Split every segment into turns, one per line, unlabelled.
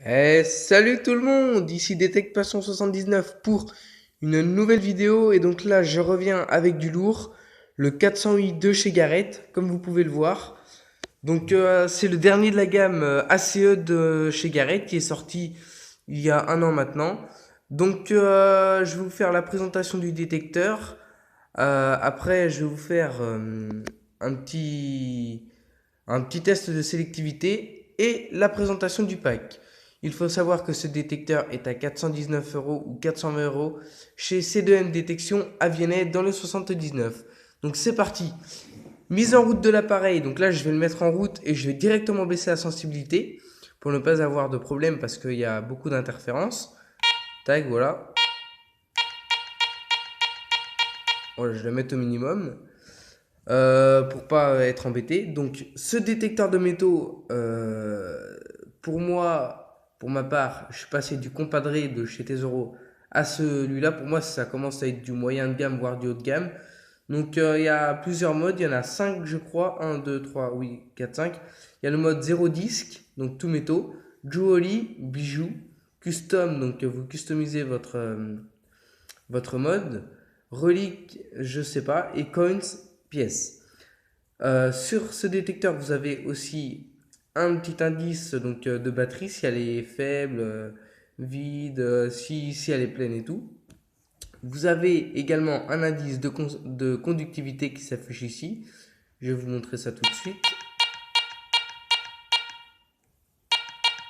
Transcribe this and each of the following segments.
Salut tout le monde, ici Detect Passion 79 pour une nouvelle vidéo et donc là je reviens avec du lourd, le 408 de chez Garrett, comme vous pouvez le voir. Donc c'est le dernier de la gamme ACE de chez Garrett qui est sorti il y a un an maintenant. Donc je vais vous faire la présentation du détecteur. Après je vais vous faire un petit un petit test de sélectivité et la présentation du pack. Il faut savoir que ce détecteur est à 419 euros ou 420 euros chez C2M Détection à Viennet dans le 79. Donc c'est parti. Mise en route de l'appareil. Donc là, je vais le mettre en route et je vais directement baisser la sensibilité pour ne pas avoir de problème parce qu'il y a beaucoup d'interférences. Tac, voilà. Voilà, je vais le mettre au minimum pour pas être embêté. Donc, ce détecteur de métaux, pour moi, pour ma part, je suis passé du compadré de chez Tesoro à celui-là. Pour moi, ça commence à être du moyen de gamme, voire du haut de gamme. Donc, il y a plusieurs modes. Il y en a 5, je crois. Un, 2, 3, oui, 4, 5. Il y a le mode 0 disque, donc tout métaux. Jewelry, bijoux. Custom, donc vous customisez votre mode. Relique, je sais pas. Et coins, pièces. Sur ce détecteur, vous avez aussi un petit indice donc, de batterie, si elle est faible, vide, si elle est pleine et tout. Vous avez également un indice de conductivité qui s'affiche ici. Je vais vous montrer ça tout de suite.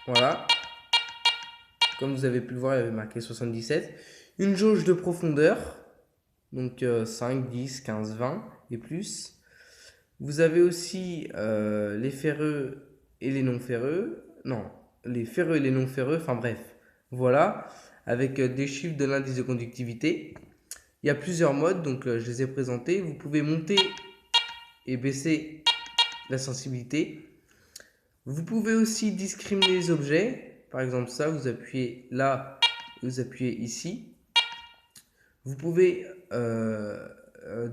Voilà. Comme vous avez pu le voir, il y avait marqué 77. Une jauge de profondeur. Donc 5, 10, 15, 20 et plus. Vous avez aussi les ferreux et les non ferreux. Non, les ferreux et les non ferreux. Enfin bref, voilà. Avec des chiffres de l'indice de conductivité. Il y a plusieurs modes, donc je les ai présentés. Vous pouvez monter et baisser la sensibilité. Vous pouvez aussi discriminer les objets. Par exemple, ça, vous appuyez là, vous appuyez ici. Vous pouvez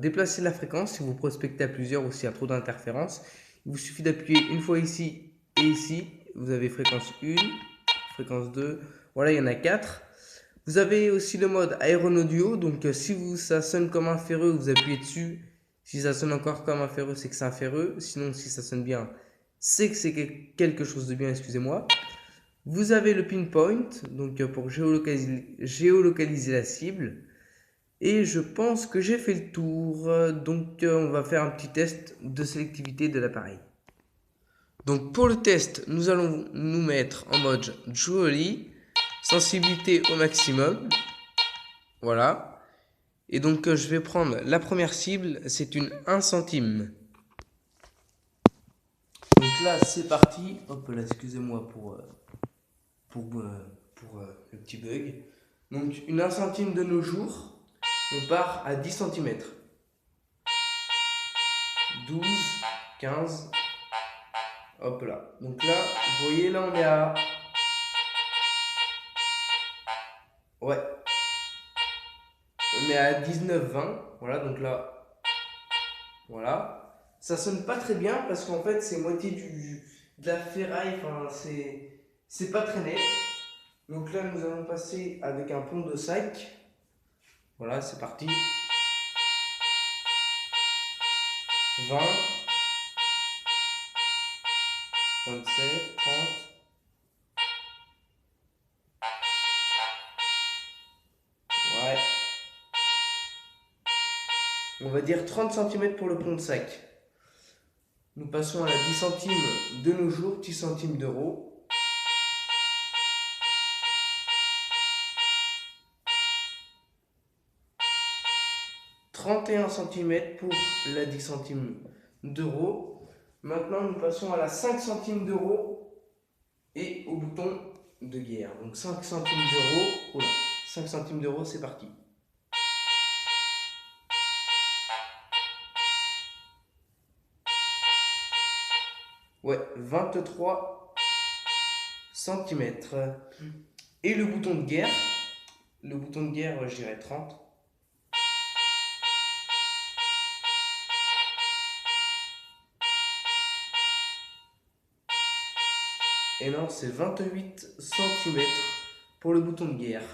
déplacer la fréquence si vous prospectez à plusieurs ou s'il y a trop d'interférences. Il vous suffit d'appuyer une fois ici et ici. Vous avez fréquence 1, fréquence 2. Voilà, il y en a 4. Vous avez aussi le mode aéronaudio. Donc, si ça sonne comme un ferreux, vous appuyez dessus. Si ça sonne encore comme un ferreux, c'est que c'est un ferreux. Sinon, si ça sonne bien, c'est que c'est quelque chose de bien, excusez-moi. Vous avez le pinpoint, donc pour géolocaliser la cible. Et je pense que j'ai fait le tour. Donc on va faire un petit test de sélectivité de l'appareil. Donc pour le test, nous allons nous mettre en mode Jewelry, sensibilité au maximum. Voilà. Et donc je vais prendre la première cible, c'est une 1 centime. Donc là c'est parti. Hop là, excusez-moi pour le petit bug. Donc une 1 centime de nos jours, on part à 10 centimètres. 12, 15, hop là. Donc là, vous voyez, là, on est à... Ouais, on est à 19-20. Voilà, donc là, voilà. Ça sonne pas très bien parce qu'en fait, c'est moitié de la ferraille. Enfin, c'est pas très net. Donc là, nous allons passer avec un pont de sac. Voilà, c'est parti. 20, 27, 30. Ouais. On va dire 30 centimètres pour le pont de sac. Nous passons à la 10 centimes de nos jours, 10 centimes d'euros. 31 centimètres pour la 10 centimes d'euros. Maintenant, nous passons à la 5 centimes d'euros et au bouton de guerre. Donc 5 centimes d'euros. Oula, 5 centimes d'euros, c'est parti. Ouais, 23 centimètres. Et le bouton de guerre, je dirais 30. Et non, c'est 28 centimètres pour le bouton de guerre.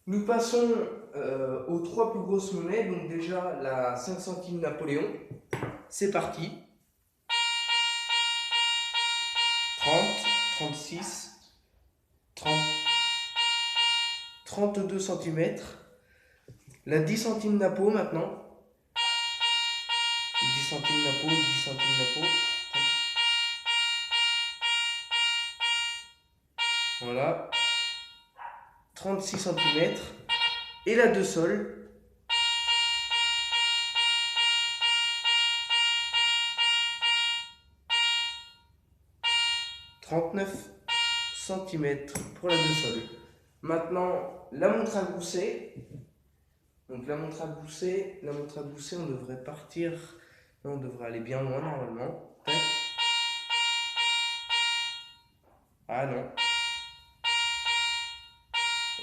Nous passons aux trois plus grosses monnaies. Donc déjà la 5 centimes Napoléon. C'est parti. 30, 36, 30, 32 centimètres. La 10 centimes Napo maintenant. 10 centimes Napo, 10 centimes Napo. Voilà. 36 centimètres. Et la 2 sol. 39 centimètres pour la 2 sol. Maintenant, la montre à gousset. Donc la montre à gousset, on devrait partir. Là, on devrait aller bien loin normalement. Tac. Ah non.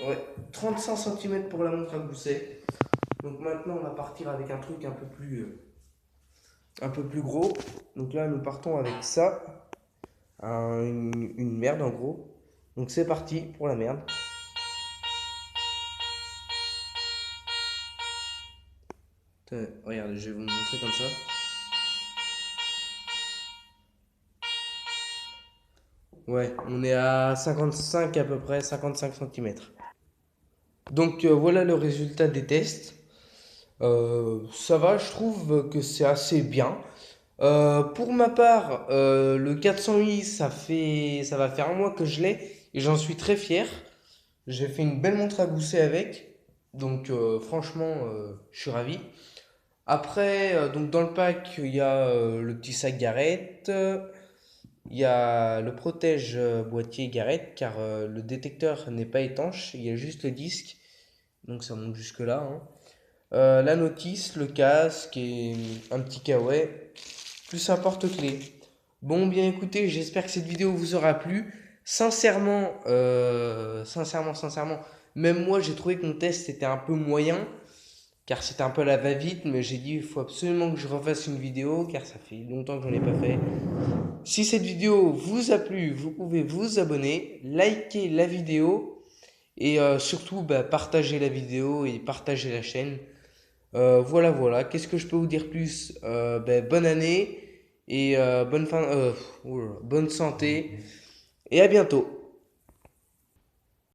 Ouais, 35 cm pour la montre à gousset. Donc maintenant, on va partir avec un truc un peu plus gros. Donc là, nous partons avec ça. Une merde en gros. Donc c'est parti pour la merde. Regardez, je vais vous montrer comme ça. Ouais, on est à 55 à peu près, 55 cm. Donc voilà le résultat des tests. Ça va, je trouve que c'est assez bien. Pour ma part, le 400i, ça va faire un mois que je l'ai et j'en suis très fier. J'ai fait une belle montre à gousset avec, donc franchement, je suis ravi. Après, donc dans le pack, il y a le petit sac Garrett, il y a le protège boîtier Garrett, car le détecteur n'est pas étanche, il y a juste le disque, donc ça monte jusque là, hein. La notice, le casque et un petit kawaii, plus un porte-clés. Bon, bien écoutez, j'espère que cette vidéo vous aura plu. Sincèrement, sincèrement, même moi j'ai trouvé que mon test était un peu moyen, car c'était un peu à la va-vite, mais j'ai dit il faut absolument que je refasse une vidéo, car ça fait longtemps que j'en ai pas fait. Si cette vidéo vous a plu, vous pouvez vous abonner, liker la vidéo, et surtout partager la vidéo et partager la chaîne. Voilà. Qu'est-ce que je peux vous dire plus? Bonne année et bonne santé et à bientôt.